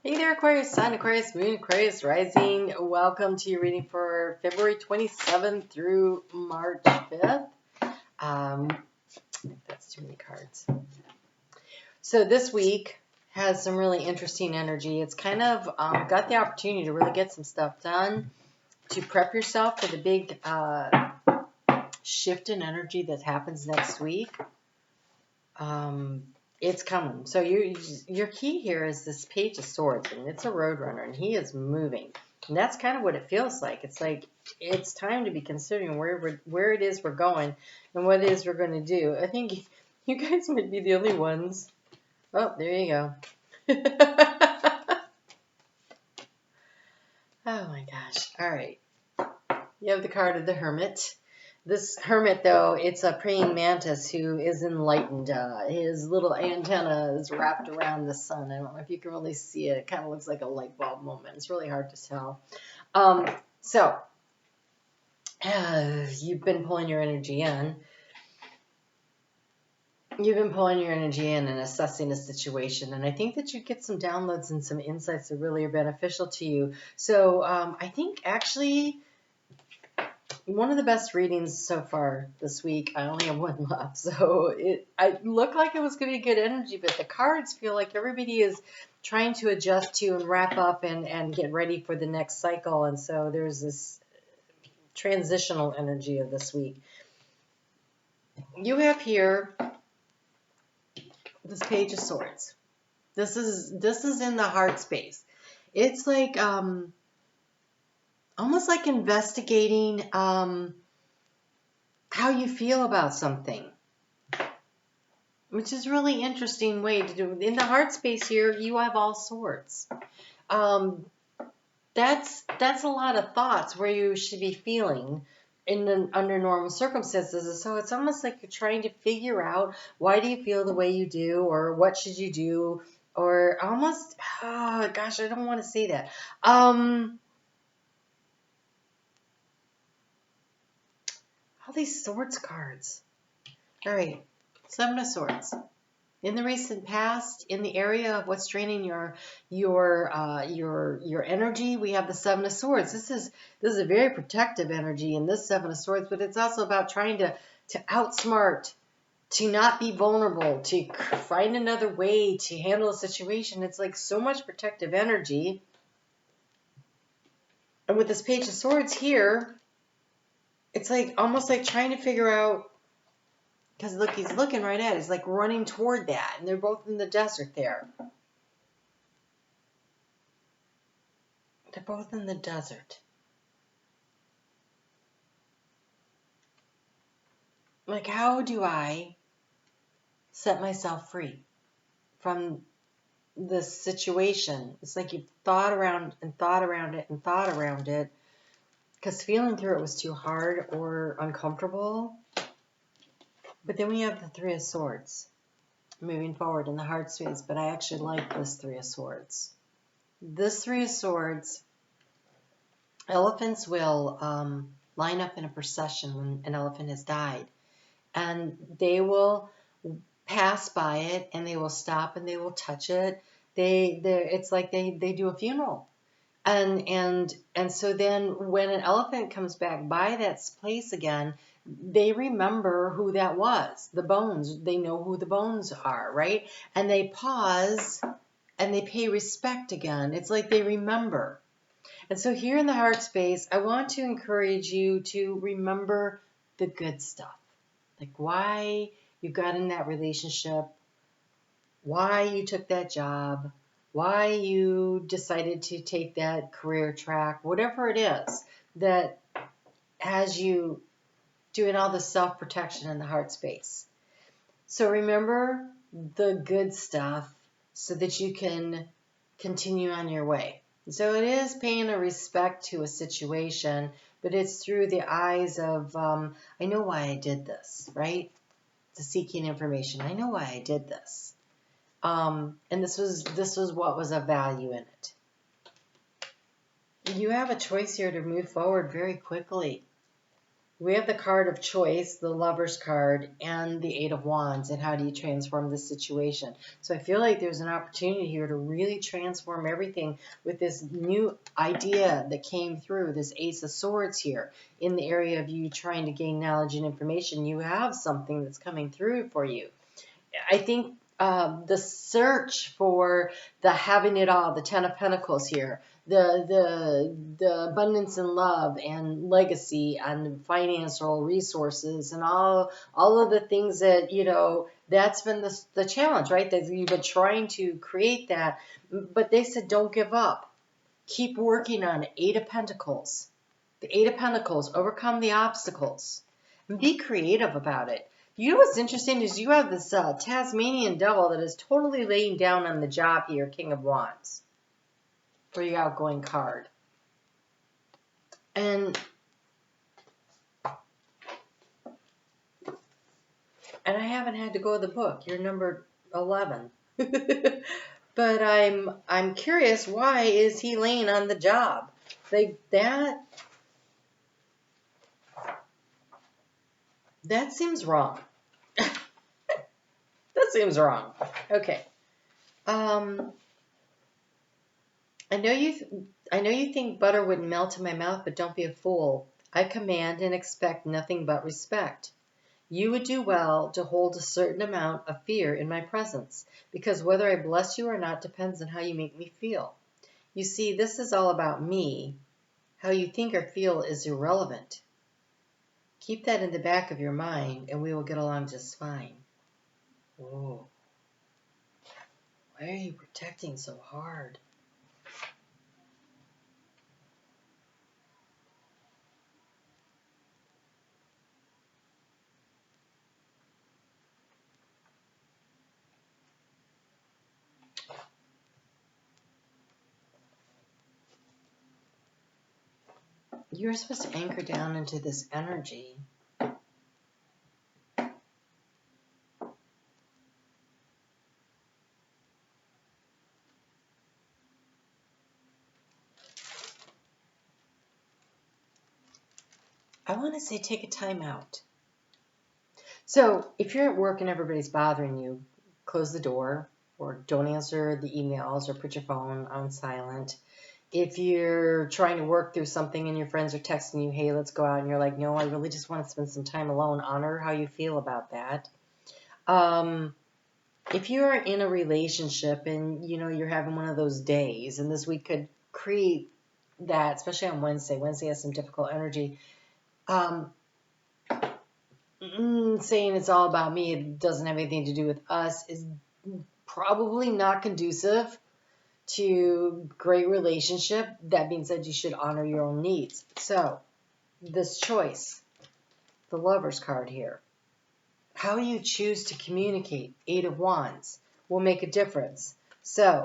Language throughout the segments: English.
Hey there, Aquarius Sun, Aquarius Moon, Aquarius Rising. Welcome to your reading for February 27th through March 5th. That's too many cards. So this week has some really interesting energy. It's kind of got the opportunity to really get some stuff done, to prep yourself for the big shift in energy that happens next week. It's coming. So your key here is this Page of Swords, and it's a road runner, and he is moving. And that's kind of what it feels like. It's like it's time to be considering where it is we're going and what it is we're going to do. I think you guys might be the only ones. Oh, there you go. Oh my gosh. All right. You have the card of the Hermit. This hermit, though, it's a praying mantis who is enlightened. His little antenna is wrapped around the sun. I don't know if you can really see it. It kind of looks like a light bulb moment. It's really hard to tell. You've been pulling your energy in. You've been pulling your energy in and assessing a situation. And I think that you get some downloads and some insights that really are beneficial to you. So I think actually one of the best readings so far this week. I only have one left, so I looked like it was going to be good energy, but the cards feel like everybody is trying to adjust to and wrap up and get ready for the next cycle, and so there's this transitional energy of this week. You have here this Page of Swords. This is in the heart space. It's like almost like investigating how you feel about something, which is really interesting way to do. In the heart space here, you have all swords. That's a lot of thoughts where you should be feeling under normal circumstances. So it's almost like you're trying to figure out, why do you feel the way you do, or what should you do, or almost, oh gosh, I don't want to say that. All these swords cards. All right, Seven of Swords. In the recent past, in the area of what's draining your energy, we have the Seven of Swords. This is a very protective energy in this Seven of Swords, but it's also about trying to outsmart, to not be vulnerable, to find another way to handle a situation. It's like so much protective energy. And with this Page of Swords here, it's like almost like trying to figure out, because look, he's looking right at it. He's like running toward that, and they're both in the desert there. They're both in the desert. Like, how do I set myself free from this situation? It's like you've thought around and thought around it and thought around it, because feeling through it was too hard or uncomfortable. But then we have the Three of Swords moving forward in the heart space. But I actually like this Three of Swords. This Three of Swords, elephants will line up in a procession when an elephant has died. And they will pass by it, and they will stop, and they will touch it. It's like they do a funeral. And so then when an elephant comes back by that place again, they remember who that was. The bones, they know who the bones are, right? And they pause and they pay respect again. It's like they remember. And so here in the heart space, I want to encourage you to remember the good stuff. Like why you got in that relationship, why you took that job, why you decided to take that career track, whatever it is that has you doing all the self-protection in the heart space. So remember the good stuff so that you can continue on your way. So it is paying a respect to a situation, but it's through the eyes of, I know why I did this, right? To seeking information. I know why I did this. And this was what was of value in it. You have a choice here to move forward very quickly. We have the card of choice, the Lover's card, and the Eight of Wands, and how do you transform this situation. So I feel like there's an opportunity here to really transform everything with this new idea that came through, this Ace of Swords here, in the area of you trying to gain knowledge and information. You have something that's coming through for you. I think the search for the having it all, the Ten of Pentacles here, the abundance in love and legacy and financial resources and all of the things that, you know, that's been the challenge, right? That you've been trying to create that, but they said don't give up. Keep working on it. Eight of Pentacles. The Eight of Pentacles, overcome the obstacles and be creative about it. You know what's interesting is you have this Tasmanian devil that is totally laying down on the job here, King of Wands, for your outgoing card. And I haven't had to go to the book. You're number 11. But I'm curious, why is he laying on the job? Like that seems wrong. That seems wrong. Okay. I know you think butter wouldn't melt in my mouth, but don't be a fool. I command and expect nothing but respect. You would do well to hold a certain amount of fear in my presence, because whether I bless you or not depends on how you make me feel. You see, this is all about me. How you think or feel is irrelevant. Keep that in the back of your mind, and we will get along just fine. Whoa. Why are you protecting so hard? You're supposed to anchor down into this energy. I want to say take a time out. So if you're at work and everybody's bothering you, close the door or don't answer the emails or put your phone on silent. If you're trying to work through something and your friends are texting you, hey, let's go out, and you're like, no, I really just want to spend some time alone, honor how you feel about that. If you're in a relationship and, you know, you're having one of those days, and this week could create that, especially on Wednesday. Wednesday has some difficult energy. Saying it's all about me, it doesn't have anything to do with us, is probably not conducive to great relationship. That being said, you should honor your own needs. So this choice, the Lover's card here, how you choose to communicate, Eight of Wands, will make a difference. So,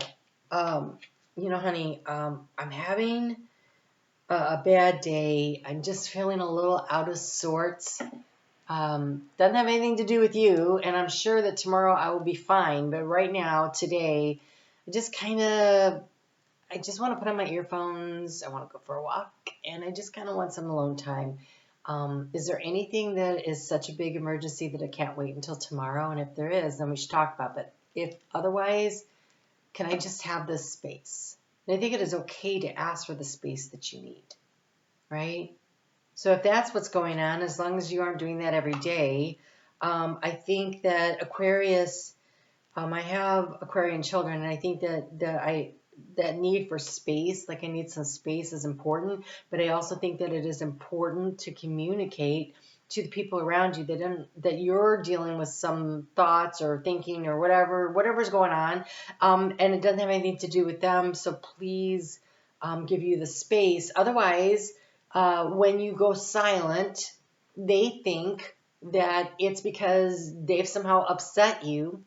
you know, honey, I'm having a bad day. I'm just feeling a little out of sorts. Doesn't have anything to do with you, and I'm sure that tomorrow I will be fine. But right now, today, I just want to put on my earphones. I want to go for a walk, and I just kind of want some alone time. Is there anything that is such a big emergency that I can't wait until tomorrow? And if there is, then we should talk about it. If otherwise, can I just have this space? And I think it is okay to ask for the space that you need, right? So if that's what's going on, as long as you aren't doing that every day, I think that Aquarius, I have Aquarian children, and I think that need for space, like I need some space, is important. But I also think that it is important to communicate to the people around you that you're dealing with some thoughts or thinking or whatever's going on, and it doesn't have anything to do with them. So please give you the space. Otherwise, when you go silent, they think that it's because they've somehow upset you.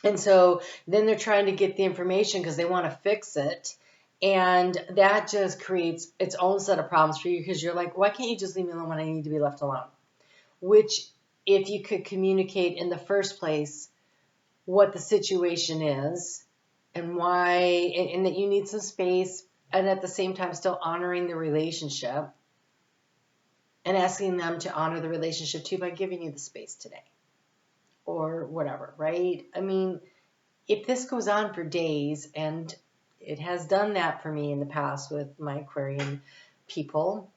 And so then they're trying to get the information because they want to fix it. And that just creates its own set of problems for you, because you're like, why can't you just leave me alone when I need to be left alone? Which, if you could communicate in the first place what the situation is and why, and that you need some space, and at the same time still honoring the relationship, and asking them to honor the relationship too by giving you the space today or whatever, right? I mean, if this goes on for days, and it has done that for me in the past with my Aquarian people,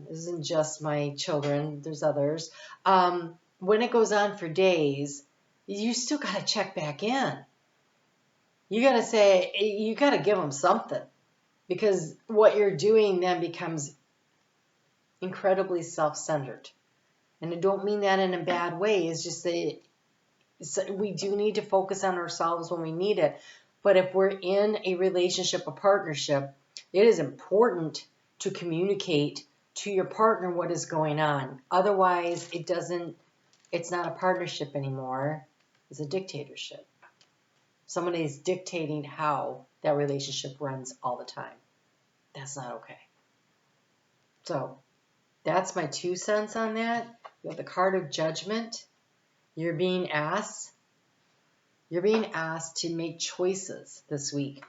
this isn't just my children, there's others. When it goes on for days, you still got to check back in. You got to say, you got to give them something, because what you're doing then becomes incredibly self-centered. And I don't mean that in a bad way. It's just that we do need to focus on ourselves when we need it. But if we're in a relationship, a partnership, it is important to communicate to your partner what is going on. Otherwise, it's not a partnership anymore. It's a dictatorship. Somebody is dictating how that relationship runs all the time. That's not okay. So that's my 2 cents on that. You have the card of judgment. You're being asked to make choices this week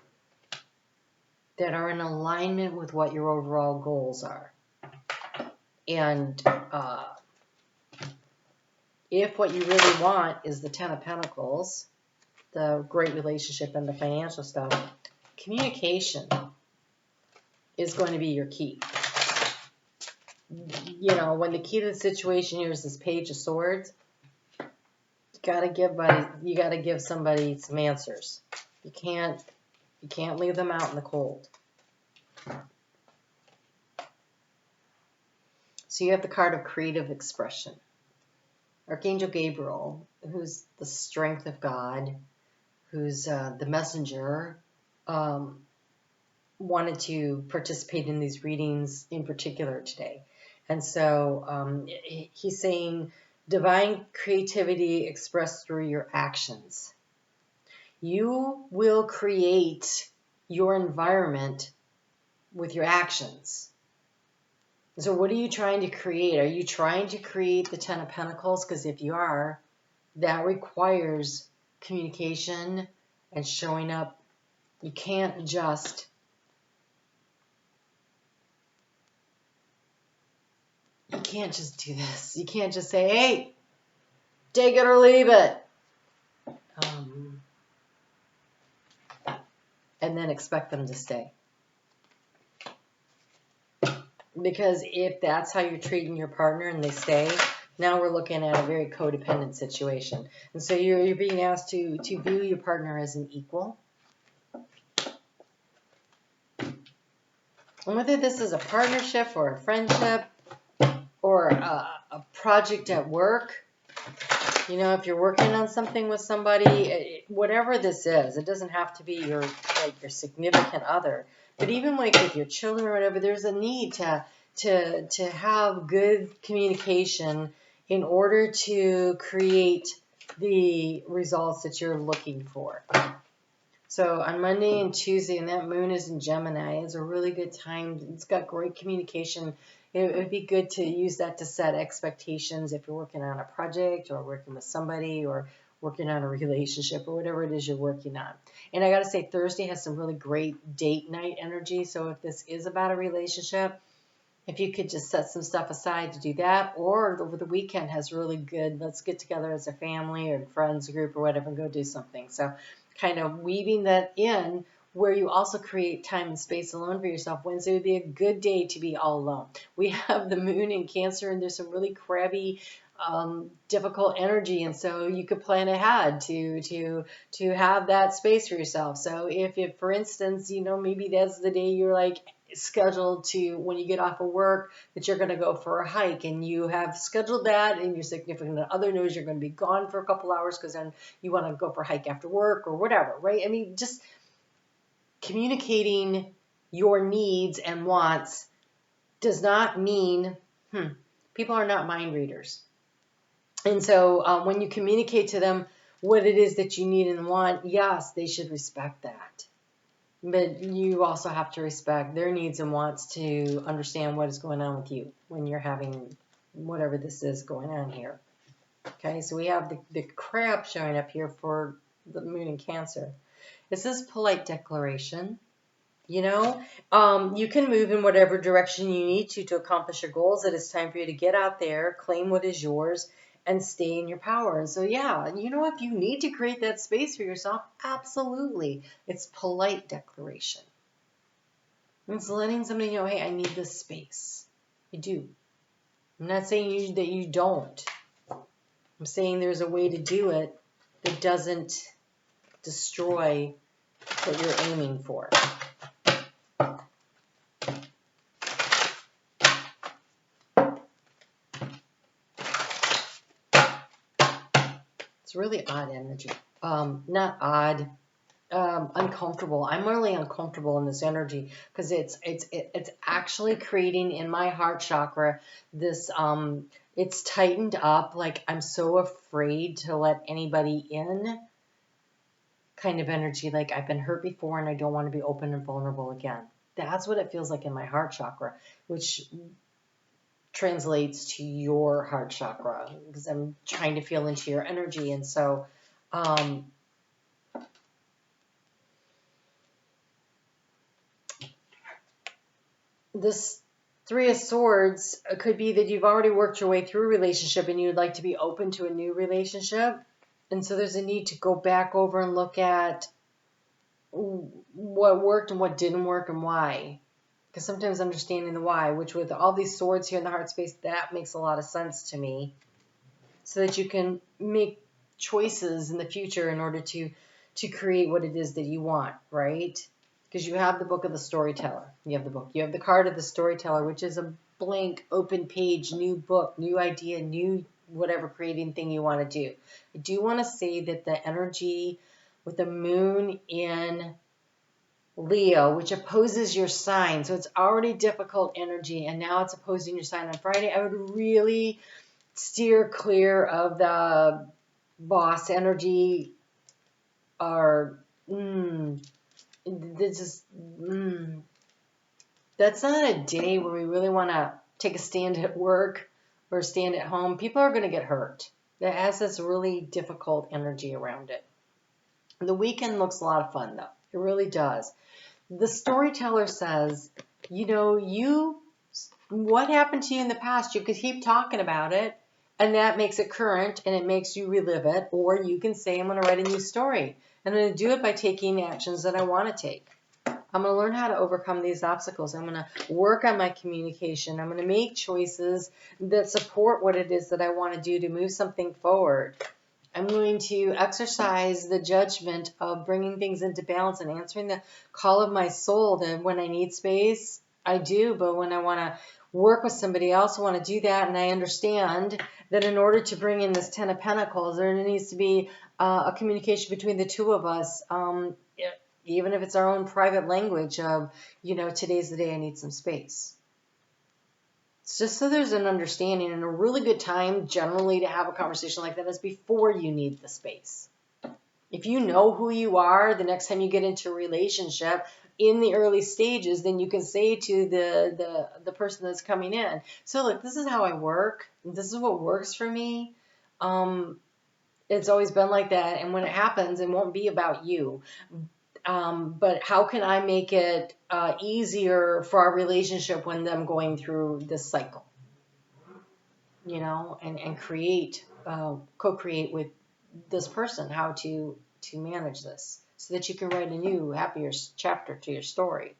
that are in alignment with what your overall goals are. And if what you really want is the 10 of Pentacles, the great relationship and the financial stuff, communication is going to be your key. You know, when the key to the situation here is this Page of Swords, you gotta give somebody some answers. You can't leave them out in the cold. So you have the card of creative expression. Archangel Gabriel, who's the strength of God, who's the messenger, wanted to participate in these readings in particular today. And so he's saying divine creativity expressed through your actions. You will create your environment with your actions. So what are you trying to create? Are you trying to create the 10 of Pentacles? Because if you are, that requires communication and showing up. You can't just do this. You can't just say, hey, take it or leave it. And then expect them to stay. Because if that's how you're treating your partner and they stay, now we're looking at a very codependent situation. And so you're being asked to view your partner as an equal. And whether this is a partnership or a friendship or a project at work, you know, if you're working on something with somebody, whatever this is, it doesn't have to be your significant other. But even like with your children or whatever, there's a need to have good communication in order to create the results that you're looking for. So on Monday and Tuesday, and that moon is in Gemini, is a really good time. It's got great communication. It would be good to use that to set expectations if you're working on a project or working with somebody or working on a relationship or whatever it is you're working on. And I got to say, Thursday has some really great date night energy. So if this is about a relationship, if you could just set some stuff aside to do that, or over the weekend has really good, let's get together as a family or friends group or whatever and go do something. So kind of weaving that in where you also create time and space alone for yourself. Wednesday would be a good day to be all alone. We have the moon in Cancer, and there's some really crabby, difficult energy, and so you could plan ahead to have that space for yourself. So if for instance, you know, maybe that's the day you're like scheduled to, when you get off of work, that you're going to go for a hike, and you have scheduled that, and your significant other knows you're going to be gone for a couple hours because then you want to go for a hike after work or whatever, right? I mean, just communicating your needs and wants does not mean, people are not mind readers. And so when you communicate to them what it is that you need and want, yes, they should respect that. But you also have to respect their needs and wants to understand what is going on with you when you're having whatever this is going on here. Okay, so we have the crab showing up here for the moon in Cancer. It says polite declaration. You know, you can move in whatever direction you need to accomplish your goals. It is time for you to get out there, claim what is yours, and stay in your power. And so, yeah, you know, if you need to create that space for yourself, absolutely. It's polite declaration. It's letting somebody know, hey, I need this space. I do. I'm not saying that you don't. I'm saying there's a way to do it that doesn't destroy what you're aiming for. It's really odd energy. Not odd, uncomfortable. I'm really uncomfortable in this energy because it's actually creating in my heart chakra this it's tightened up, like I'm so afraid to let anybody in kind of energy, like I've been hurt before and I don't want to be open and vulnerable again. That's what it feels like in my heart chakra, which translates to your heart chakra because I'm trying to feel into your energy. And so this Three of Swords could be that you've already worked your way through a relationship and you'd like to be open to a new relationship. And so there's a need to go back over and look at what worked and what didn't work and why. Because sometimes understanding the why, which with all these swords here in the heart space, that makes a lot of sense to me. So that you can make choices in the future in order to create what it is that you want, right? Because you have the book of the storyteller. You have the book. You have the card of the storyteller, which is a blank, open page, new book, new idea, new whatever creating thing you want to do. I do want to say that the energy with the moon in Leo, which opposes your sign, so it's already difficult energy, and now it's opposing your sign on Friday, I would really steer clear of the boss energy or that's not a day where we really want to take a stand at work or stand at home. People are going to get hurt. It has this really difficult energy around it. The weekend looks a lot of fun, though. It really does. The storyteller says, you know, what happened to you in the past, you could keep talking about it, and that makes it current, and it makes you relive it, or you can say, I'm going to write a new story. And I'm going to do it by taking actions that I want to take. I'm going to learn how to overcome these obstacles. I'm going to work on my communication. I'm going to make choices that support what it is that I want to do to move something forward. I'm going to exercise the judgment of bringing things into balance and answering the call of my soul. That when I need space, I do. But when I want to work with somebody else, I want to do that. And I understand that in order to bring in this Ten of Pentacles, there needs to be a communication between the two of us. Even if it's our own private language of, today's the day I need some space. It's just so there's an understanding, and a really good time generally to have a conversation like that is before you need the space. If you know who you are, the next time you get into a relationship in the early stages, then you can say to the person that's coming in, so look, this is how I work. This is what works for me. It's always been like that. And when it happens, it won't be about you. But how can I make it easier for our relationship when I'm going through this cycle? And create, co-create with this person how to manage this so that you can write a new, happier chapter to your story.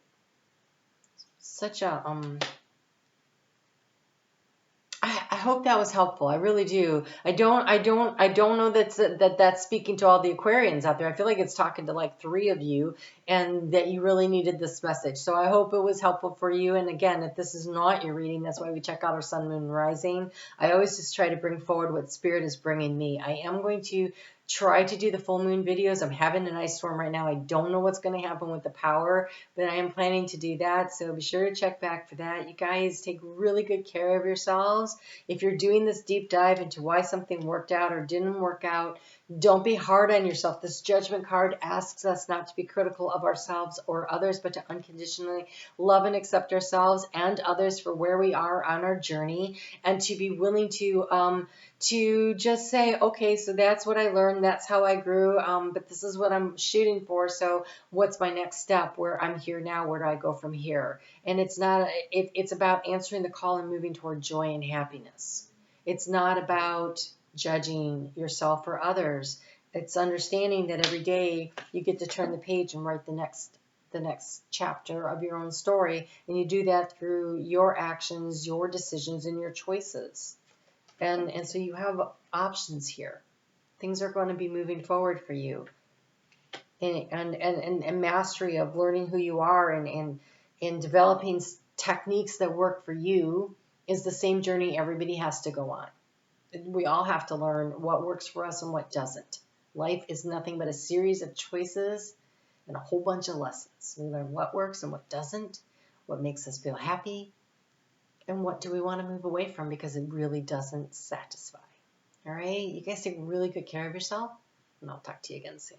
Such a I hope that was helpful. I really do. I don't know that's speaking to all the Aquarians out there. I feel like it's talking to like 3 of you, and that you really needed this message. So I hope it was helpful for you. And again, if this is not your reading, that's why we check out our sun, moon, and rising. I always just try to bring forward what Spirit is bringing me. I am going to try to do the full moon videos. I'm having an ice storm right now. I don't know what's going to happen with the power, but I am planning to do that. So be sure to check back for that. You guys take really good care of yourselves. If you're doing this deep dive into why something worked out or didn't work out, Don't be hard on yourself. This judgment card asks us not to be critical of ourselves or others, but to unconditionally love and accept ourselves and others for where we are on our journey, and to be willing to just say, okay, so that's what I learned, that's how I grew, but this is what I'm shooting for. So what's my next step? Where I'm here now, where do I go from here? And it's not. It's about answering the call and moving toward joy and happiness. It's not about judging yourself or others. It's understanding that every day you get to turn the page and write the next chapter of your own story, and you do that through your actions, your decisions, and your choices. And so you have options here. Things are going to be moving forward for you, and mastery of learning who you are and developing techniques that work for you is the same journey everybody has to go on. We all have to learn what works for us and what doesn't. Life is nothing but a series of choices and a whole bunch of lessons. We learn what works and what doesn't, what makes us feel happy, and what do we want to move away from because it really doesn't satisfy. All right? You guys take really good care of yourself, and I'll talk to you again soon.